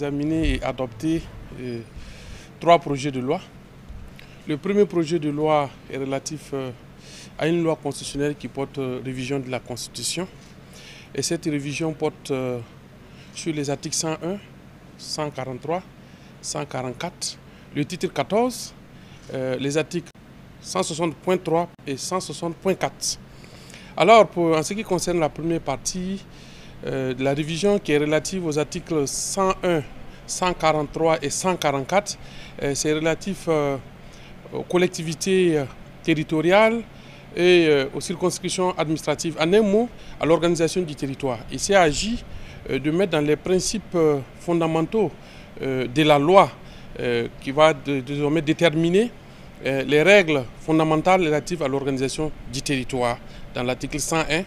examiné et adopté 3 projets de loi. Le premier projet de loi est relatif à une loi constitutionnelle qui porte révision de la Constitution. Et cette révision porte sur les articles 101, 143, 144, le titre 14, les articles 160.3 et 160.4. Alors, en ce qui concerne la première partie, de la révision qui est relative aux articles 101, 143 et 144, c'est relatif aux collectivités territoriales et aux circonscriptions administratives. En un mot, à l'organisation du territoire. Il s'agit de mettre dans les principes fondamentaux de la loi qui va désormais déterminer les règles fondamentales relatives à l'organisation du territoire dans l'article 101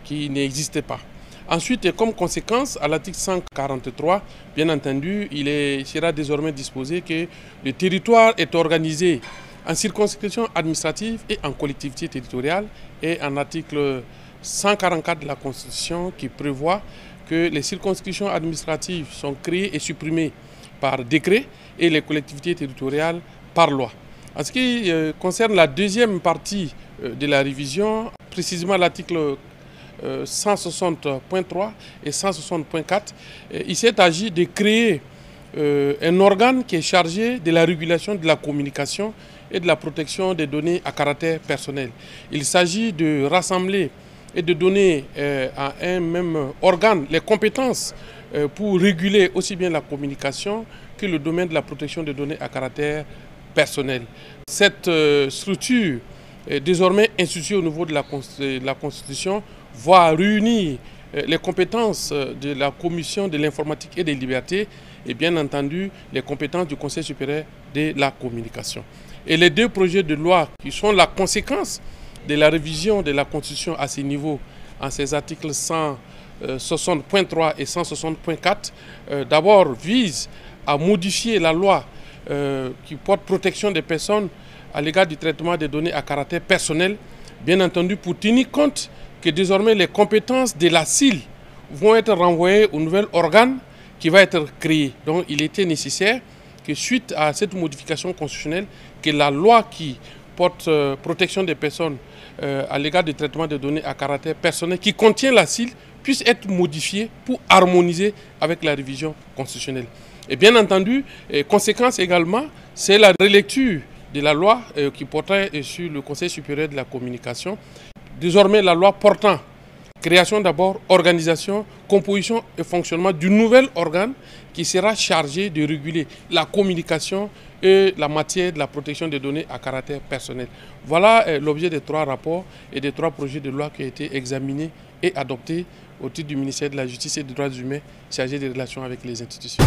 qui n'existait pas. Ensuite, et comme conséquence, à l'article 143, bien entendu, il sera désormais disposé que le territoire est organisé en circonscription administrative et en collectivité territoriale, et en article 144 de la Constitution qui prévoit que les circonscriptions administratives sont créées et supprimées par décret et les collectivités territoriales par loi. En ce qui concerne la deuxième partie de la révision, précisément l'article 160.3 et 160.4, il s'est agi de créer un organe qui est chargé de la régulation de la communication et de la protection des données à caractère personnel. Il s'agit de rassembler et de donner à un même organe les compétences pour réguler aussi bien la communication que le domaine de la protection des données à caractère personnel. Cette structure, désormais instituée au niveau de la Constitution, va réunir les compétences de la Commission de l'informatique et des libertés et bien entendu les compétences du Conseil supérieur de la communication. Et les 2 projets de loi qui sont la conséquence de la révision de la Constitution à ce niveau, en ces articles 160.3 et 160.4, d'abord visent à modifier la loi qui porte protection des personnes à l'égard du traitement des données à caractère personnel, bien entendu pour tenir compte que désormais les compétences de la CIL vont être renvoyées au nouvel organe qui va être créé. Donc il était nécessaire que suite à cette modification constitutionnelle, que la loi qui porte protection des personnes à l'égard du traitement des données à caractère personnel, qui contient la CIL, puisse être modifiée pour harmoniser avec la révision constitutionnelle. Et bien entendu, conséquence également, c'est la relecture de la loi qui portait sur le Conseil supérieur de la communication. Désormais, la loi portant création d'abord, organisation, composition et fonctionnement du nouvel organe qui sera chargé de réguler la communication et la matière de la protection des données à caractère personnel. Voilà l'objet des 3 rapports et des 3 projets de loi qui ont été examinés et adoptés au titre du ministère de la Justice et des Droits humains chargé des relations avec les institutions.